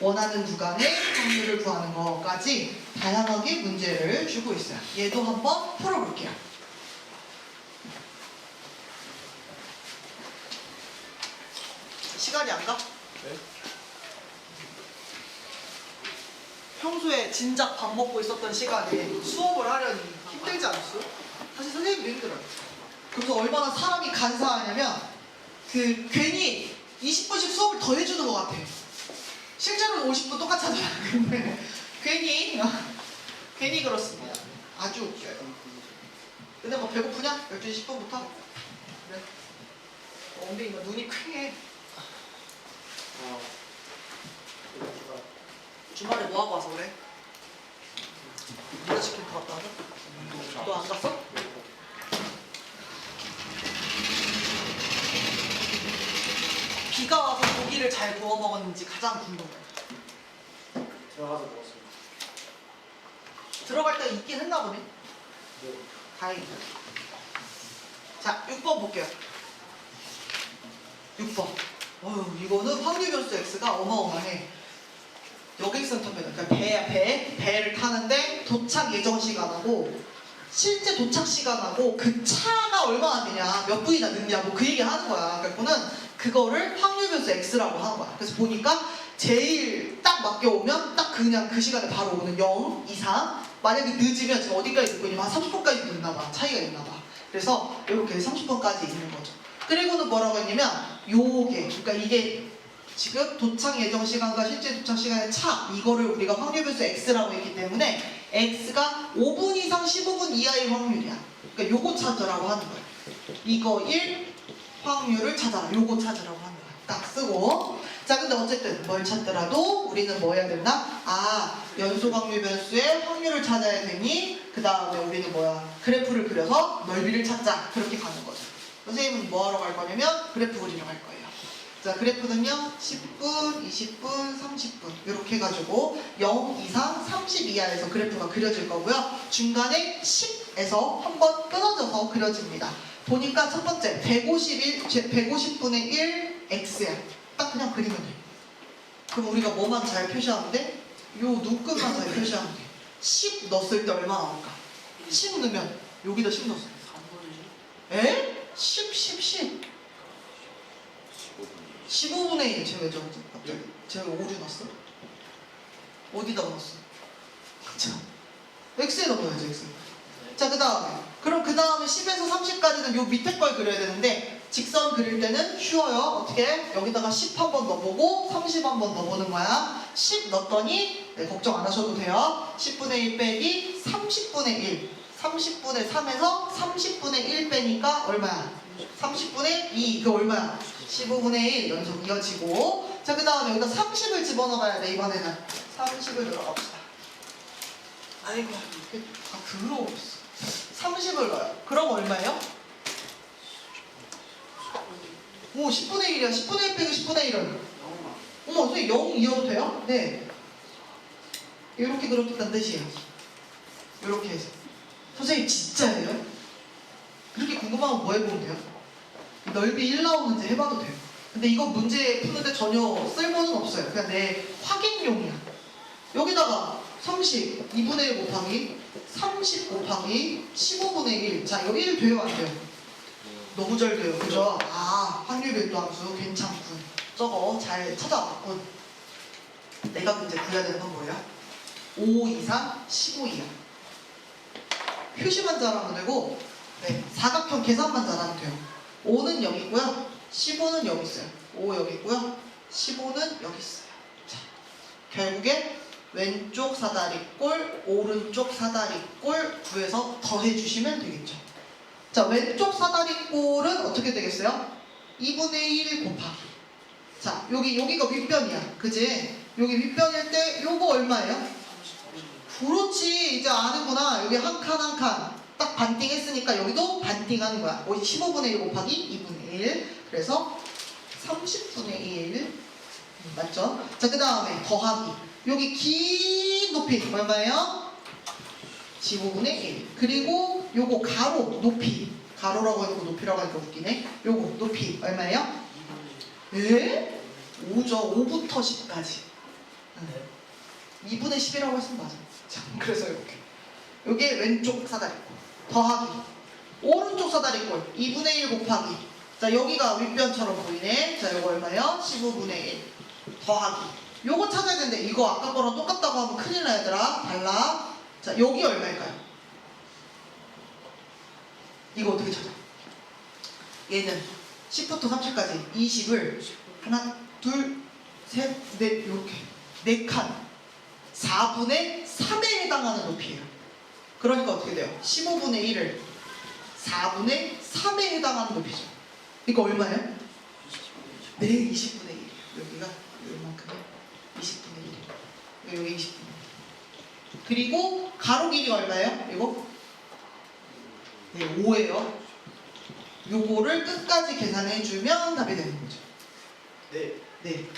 원하는 구간의 확률을 구하는 거까지 다양하게 문제를 주고 있어요. 얘도 한번 풀어볼게요. 시간이 안 가? 네? 평소에 진작 밥 먹고 있었던 시간에 수업을 하려니 힘들지 않았어요? 사실 선생님도 힘들어요. 그래서 얼마나 사람이 간사하냐면 괜히 20분씩 수업을 더 해주는 것 같아. 실제로는 50분 똑같이 하잖아. 근데 괜히 그렇습니다. 아주 웃겨요. 근데 뭐 배고프냐? 12시 10분부터? 그래. 엉덩이가 눈이 퀭해. 주말에 뭐 하고 와서 그래? 누가 치킨 더 갔다 하자? 너 안 갔어? 비가 와서 고기를 잘 구워 먹었는지 가장 궁금해. 들어가서 먹었습니다. 들어갈 때 있긴 했나 보네. 네. 다행이다. 자, 6번 볼게요. 6번. 이거는 확률 변수 x가 어마어마해. 여객선 타면 그러니까 배를 타는데 도착 예정 시간하고 실제 도착 시간하고 그 차가 얼마나 되냐, 몇 분이나 늦냐고 그 얘기 하는 거야. 그래서는 그거를 확률 변수 x라고 하는 거야. 그래서 보니까 제일 딱 맡겨오면 딱 그냥 그 시간에 바로 오는 0 이상. 만약에 늦으면 지금 어디까지 늦고 있냐면 한 30분까지 늦나 봐. 차이가 있나 봐. 그래서 이렇게 30분까지 있는 거죠. 그리고는 뭐라고 했냐면 요게, 그러니까 이게 지금 도착 예정 시간과 실제 도착 시간의 차, 이거를 우리가 확률 변수 x라고 했기 때문에 x가 5분 이상 15분 이하의 확률이야. 그러니까 요거 찾으라고 하는 거야. 이거 1 확률을 찾아라. 요거 찾으라고 하는 거야. 딱 쓰고. 자, 근데 어쨌든 뭘 찾더라도 우리는 뭐 해야 된다? 아, 연속 확률 변수의 확률을 찾아야 되니 그 다음에 우리는 뭐야? 그래프를 그려서 넓이를 찾자. 그렇게 가는 거죠. 선생님은 뭐 하러 갈 거냐면 그래프 그리러 갈 거예요. 자, 그래프는요 10분, 20분, 30분 이렇게 해가지고 0 이상 30 이하에서 그래프가 그려질 거고요. 중간에 10에서 한번 끊어져서 그려집니다. 보니까 첫 번째 150분의 1 x야. 딱 그냥 그리면 돼. 그럼 우리가 뭐만 잘 표시하는데 요 눈끝만 잘 표시하면 돼. 10 넣었을 때 얼마 나올까? 10 넣으면 여기다 10 넣었어. 3분이지? 에? 10. 15분의 1. 쟤 왜 저러지? 갑자기. 쟤 왜 오류 넣었어? 어디다 넣었어? 자, x에 넣어야지, x. 자, 그 다음에. 그럼 그 다음에 10에서 30까지는 요 밑에 걸 그려야 되는데 직선 그릴 때는 쉬워요. 어떻게? 여기다가 10 한번 넣어보고 30 한번 넣어보는 거야. 10 넣었더니 네, 걱정 안 하셔도 돼요. 10분의 1 빼기 30분의 1. 30분의 3에서 30분의 1 빼니까 얼마야? 30분의 2. 그 얼마야? 15분의 1 연속 이어지고. 자, 그 다음에 여기다 30을 집어넣어봐야 돼. 이번에는 30을 들어갑시다. 아이고, 이게 다 더러웠어. 30을 넣어요. 그럼 얼마예요? 오, 10분의 1이야. 10분의 1 빼기 10분의 1은? 어머, 선생님 0 이어도 돼요? 네. 이렇게 그렇겠다는 뜻이에요. 이렇게 해서. 선생님 진짜예요? 그렇게 궁금하면 뭐 해보면 돼요? 넓이 1 나오는지 해봐도 돼요. 근데 이거 문제 푸는데 전혀 쓸모는 없어요. 그냥 내 확인용이야. 여기다가 30, 2분의 1 곱하기 30 곱하기 15분의 1. 자, 이거 1 돼요, 안 돼요? 너무 잘 돼요. 그죠? 아, 확률 별도함수 괜찮군. 저거 잘 찾아왔군. 내가 문제 구해야 되는 건 뭐야? 5 이상 15 이하. 표시만 잘하면 되고, 네, 사각형 계산만 잘하면 돼요. 5는 여기 있고요. 15는 여기 있어요. 5 여기 있고요. 15는 여기 있어요. 자, 결국에 왼쪽 사다리꼴, 오른쪽 사다리꼴 구해서 더해주시면 되겠죠. 자, 왼쪽 사다리꼴은 어떻게 되겠어요? 2분의 1 곱하기. 자, 여기가 윗변이야. 그지? 여기 윗변일 때 요거 얼마예요? 그렇지. 이제 아는구나. 여기 한 칸 한 칸. 딱 반띵 했으니까 여기도 반띵하는 거야. 15분의 1 곱하기 2분의 1. 그래서 30분의 1. 맞죠? 자, 그 다음에 더하기. 여기 긴 높이 얼마예요? 15분의 1. 그리고 요거 가로 높이. 가로라고 했고 높이라고 하니까 웃기네. 요거 높이 얼마예요? 에? 5죠. 5부터 10까지. 2분의 10이라고 했으면 맞아. 자, 그래서 이렇게. 요게 왼쪽 사다리꼴. 더하기. 오른쪽 사다리꼴. 2분의 1 곱하기. 자, 여기가 윗변처럼 보이네. 자, 요거 얼마예요? 15분의 1. 더하기. 요거 찾아야 되는데 이거 아까 거랑 똑같다고 하면 큰일 나 얘들아. 달라. 자, 여기 얼마일까요? 이거 어떻게 찾아? 얘는 10부터 30까지 20을 하나, 둘, 셋, 넷 이렇게 4칸 4분의 3에 해당하는 높이에요. 그러니까 어떻게 돼요? 15분의 1을 4분의 3에 해당하는 높이죠. 이거 얼마예요? 네, 20분의 1이에요. 여기가 이만큼이에요. 20분의 1이에요. 여기 20분의 1. 그리고 가로 길이가 얼마예요? 이거? 네, 5예요. 요거를 끝까지 계산해주면 답이 되는 거죠. 네. 네.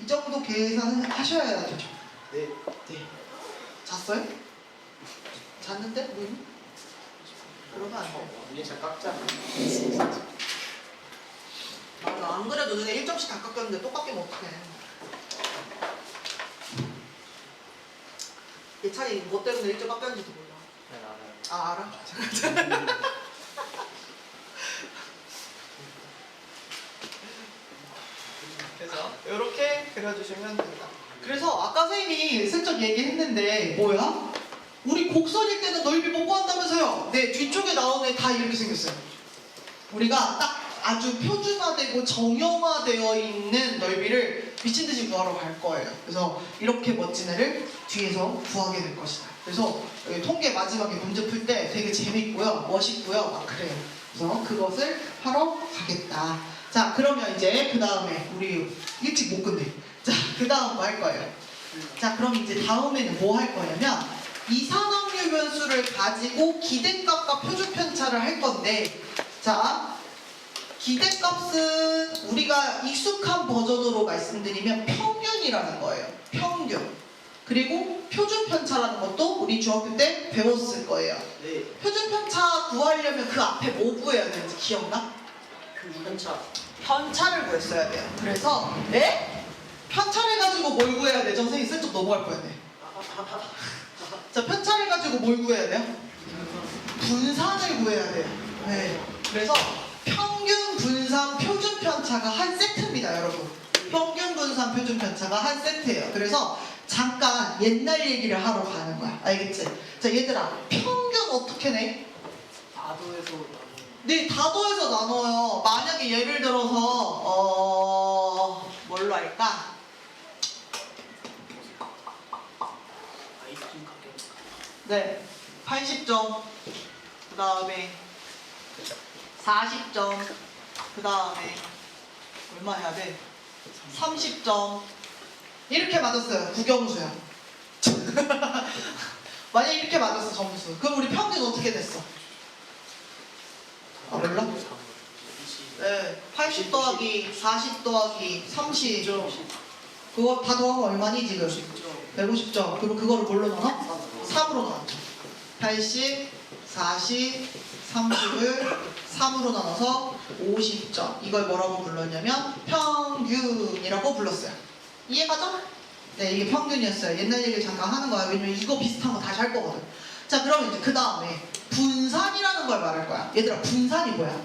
이 정도 계산을 하셔야 되죠. 네. 네. 잤어요? 잤는데? 왜? 그러면 안 돼. 언니 잘 깎잖아. 맞아. 안 그래도 눈에 1점씩 다 깎였는데 또 깎이면 어떡해. 얘 차라리 뭐 때문에 1점 깎였는지도 몰라. 네, 알아요. 아 알아? 잠깐. 그래서 이렇게 그려주시면 됩니다. 그래서 아까 선생님이 슬쩍 얘기했는데 뭐야? 우리 곡선일 때는 넓이 못 구한다면서요? 네, 뒤쪽에 나오는 애 다 이렇게 생겼어요. 우리가 딱 아주 표준화되고 정형화되어 있는 넓이를 미친듯이 구하러 갈 거예요. 그래서 이렇게 멋진 애를 뒤에서 구하게 될 것이다. 그래서 여기 통계 마지막에 문제 풀 때 되게 재밌고요, 멋있고요, 막 그래요. 그래서 그것을 하러 가겠다. 자, 그러면 이제 그 다음에 우리 일찍 못 끝내. 자, 그 다음 뭐 할 거예요? 자, 그럼 이제 다음에는 뭐 할 거냐면 이산확률 변수를 가지고 기대값과 표준 편차를 할 건데, 자, 기대값은 우리가 익숙한 버전으로 말씀드리면 평균이라는 거예요. 평균. 그리고 표준 편차라는 것도 우리 중학교 때 배웠을 거예요. 네. 표준 편차 구하려면 그 앞에 뭐 구해야 되는지 기억나? 편차. 편차를 구했어야 돼요. 그래서 편차를 가지고 뭘 구해야 되죠? 선생님 슬쩍 넘어갈 뻔했네. 자, 편차를 가지고 뭘 구해야 돼요? 분산을 구해야 돼요. 네. 그래서 평균, 분산, 표준 편차가 한 세트입니다, 여러분. 평균, 분산, 표준 편차가 한 세트예요. 그래서 잠깐 옛날 얘기를 하러 가는 거야. 알겠지? 자, 얘들아, 평균 어떻게 내? 다도에서 나누는. 네, 다도해서 나눠요. 만약에 예를 들어서 뭘로 할까? 아이스크림 가격. 네, 80점. 그 다음에 40점. 그 다음에 얼마 해야 돼? 30점. 이렇게 맞았어요. 국영수야. 만약 이렇게 맞았어, 점수. 그럼 우리 평균 어떻게 됐어? 아, 몰라? 네, 80 더하기 40 더하기 30. 그거 다 더하면 얼마니 지금? 150점. 그리고 그거를 뭘로 나눠? 3으로 나눴죠. 80, 40, 30을 3으로 나눠서 50점. 이걸 뭐라고 불렀냐면 평균이라고 불렀어요. 이해가죠? 네, 이게 평균이었어요. 옛날 얘기를 잠깐 하는 거야. 왜냐면 이거 비슷한 거 다시 할 거거든. 자, 그러면 이제 그 다음에 분산이라는 걸 말할 거야. 얘들아, 분산이 뭐야?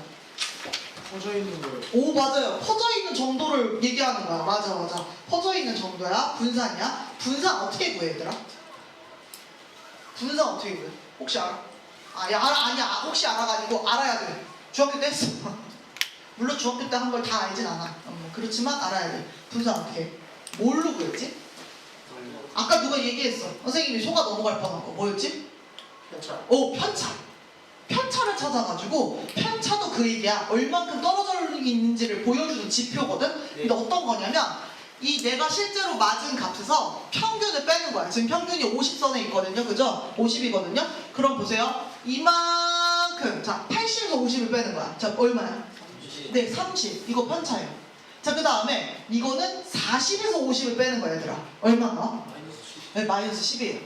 퍼져 있는 걸. 오, 맞아요. 퍼져 있는 정도를 얘기하는 거야. 맞아, 맞아. 퍼져 있는 정도야. 분산이야. 분산 어떻게 구해, 얘들아? 분산 어떻게 구해? 혹시 알아? 아, 야, 아니야. 혹시 알아가 아니고 알아야 돼. 중학교 때 했어. 물론 중학교 때 한 걸 다 알진 않아. 그렇지만 알아야 돼. 분산 어떻게 해? 뭘로 구했지? 아까 누가 얘기했어. 선생님이 속아 넘어갈 뻔한 거. 뭐였지? 편차. 오, 편차. 편차를 찾아가지고 편차도 그 얘기야. 얼만큼 떨어져 있는지를 보여주는 지표거든. 근데 어떤 거냐면 이 내가 실제로 맞은 값에서 평균을 빼는 거야. 지금 평균이 50선에 있거든요. 그죠? 50이거든요. 그럼 보세요. 이만큼. 자, 80에서 50을 빼는 거야. 자, 얼마야? 네, 30. 이거 편차예요. 자, 그 다음에 이거는 40에서 50을 빼는 거야, 얘들아. 얼마나? 네, 마이너스 10이에요.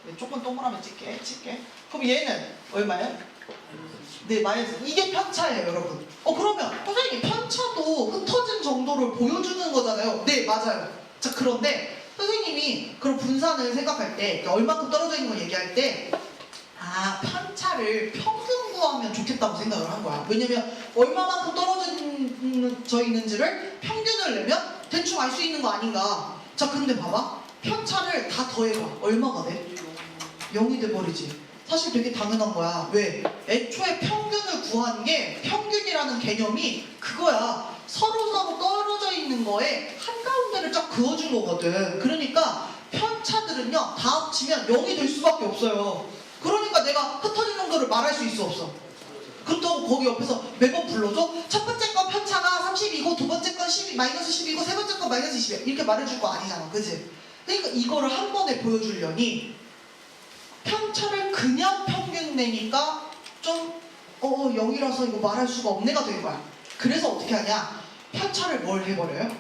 네, 조금 동그라미 칠게. 그럼 얘는 얼마예요? 네, 마이너스. 이게 편차예요, 여러분. 그러면 선생님, 편차도 흩어진 정도를 보여주는 거잖아요. 네, 맞아요. 자, 그런데 선생님이 그런 분산을 생각할 때, 그러니까 얼마큼 떨어져 있는 걸 얘기할 때, 편차를 평균 구하면 좋겠다고 생각을 한 거야. 왜냐면 얼마만큼 떨어져 있는지를 평균을 내면 대충 알 수 있는 거 아닌가. 자, 근데 봐봐. 편차를 다 더해봐. 얼마가 돼? 0이 돼버리지. 사실 되게 당연한 거야. 왜? 애초에 평균을 구하는 게 평균이라는 개념이 그거야. 서로 떨어져 있는 거에 한가운데를 쫙 그어준 거거든. 그러니까 편차들은요, 다 합치면 0이 될 수밖에 없어요. 그러니까 내가 흩어진 정도를 말할 수 있어, 없어? 그렇다고 거기 옆에서 매번 불러줘? 첫 번째 건 편차가 30이고 두 번째 건 12, 마이너스 10이고 세 번째 건 마이너스 20이야. 이렇게 말해줄 거 아니잖아. 그지? 그러니까 이거를 한 번에 보여주려니 편차를 그냥 평균 내니까 좀 0이라서 이거 말할 수가 없네가 된 거야. 그래서 어떻게 하냐? 편차를 뭘 해버려요?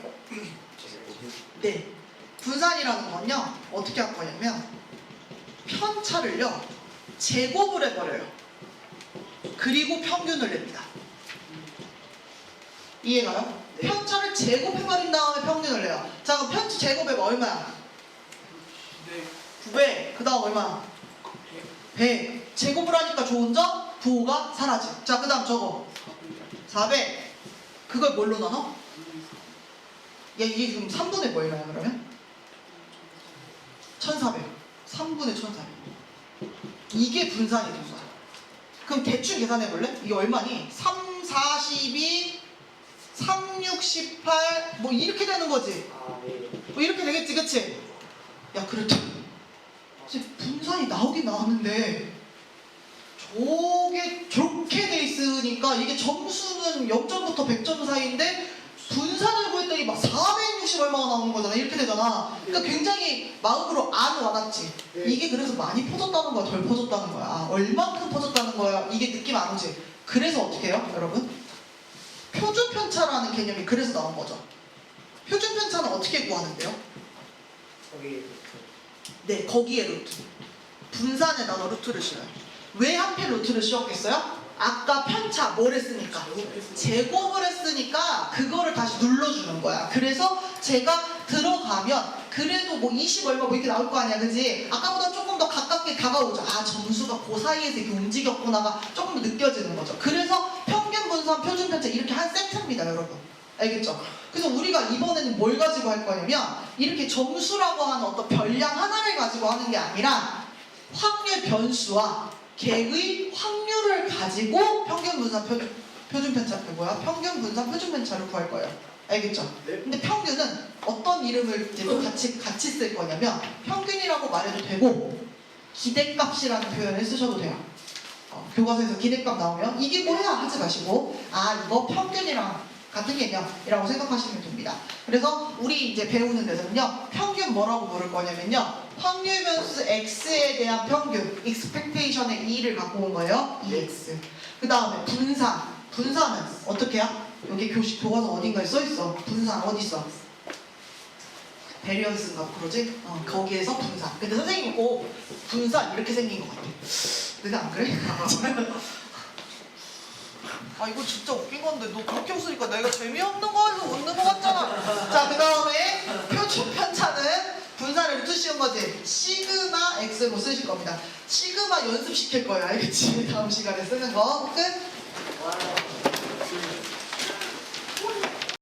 네, 분산이라는 건요 어떻게 할 거냐면 편차를요 제곱을 해버려요. 그리고 평균을 냅니다. 이해가요? 네. 편차를 제곱해버린 다음에 평균을 내요. 자, 그럼 편차 제곱해봐. 얼마야? 네. 9배. 그 다음 얼마? 100. 제곱을 하니까 좋은 점 부호가 사라져. 자, 그 다음 저거 400 그걸 뭘로 나눠? 야, 이게 지금 3분의 뭐 얼마야 그러면? 1400 3분의 1400 이게 분산이 된 거야. 그럼 대충 계산해 볼래? 이게 얼마니? 3, 42 3, 6, 18 뭐 이렇게 되는 거지. 아, 네. 뭐 이렇게 되겠지, 그치? 야, 그래도 이제 분산이 나오긴 나왔는데 저게 저렇게 돼 있으니까 이게 점수는 0점부터 100점 사이인데 분산을 구했더니 막 460 얼마가 나오는 거잖아. 이렇게 되잖아. 그러니까 굉장히 마음으로 안 와닿지. 네. 이게 그래서 많이 퍼졌다는 거야, 덜 퍼졌다는 거야. 아, 얼만큼 퍼졌다는 거야. 이게 느낌 안 오지. 그래서 어떻게 해요, 여러분? 표준 편차라는 개념이 그래서 나온 거죠. 표준 편차는 어떻게 구하는데요? 거기 네, 거기에 루트. 분산에다가 루트를 씌워요. 왜 하필 루트를 씌웠겠어요? 아까 편차 뭘 했으니까? 제곱을 했으니까 그거를 다시 눌러주는 거야. 그래서 제가 들어가면 그래도 뭐 20 얼마 뭐 이렇게 나올 거 아니야, 그지? 아까보다 조금 더 가깝게 다가오죠. 아, 점수가 그 사이에서 이렇게 움직였구나가 조금 더 느껴지는 거죠. 그래서 평균 분산, 표준 편차 이렇게 한 세트입니다, 여러분. 알겠죠? 그래서 우리가 이번에는 뭘 가지고 할 거냐면 이렇게 점수라고 하는 어떤 별량 하나를 가지고 하는 게 아니라 확률 변수와 개의 확률을 가지고 평균 분산, 표준 편차, 평균 분산, 표준 편차를 구할 거예요. 알겠죠? 네. 근데 평균은 어떤 이름을 이제 또 같이 쓸 거냐면 평균이라고 말해도 되고 기대값이라는 표현을 쓰셔도 돼요. 교과서에서 기대값 나오면 이게 뭐야 하지 마시고 아, 이거 평균이랑 같은 개념이라고 생각하시면 됩니다. 그래서 우리 이제 배우는 데서는요, 평균 뭐라고 부를 거냐면요, 확률 변수 x에 대한 평균, expectation의 2를 갖고 온 거예요. EX. 그 다음에 분산은 어떻게 해요? 여기 교과서 어딘가에 써있어. 분산 어디 있어? 베리언스인가 그러지? 거기에서 분산. 근데 선생님이 꼭 분산 이렇게 생긴 것 같아. 근데 안 그래? 아, 이거 진짜 웃긴 건데 너 그렇게 웃으니까 내가 재미없는 거에서 웃는 거 같잖아. 자, 그 다음에 표준 편차는 분산을 루트 씌운 거지. 시그마 x로 쓰실 겁니다. 시그마 연습시킬 거예요, 알겠지? 다음 시간에 쓰는 거 끝. 와.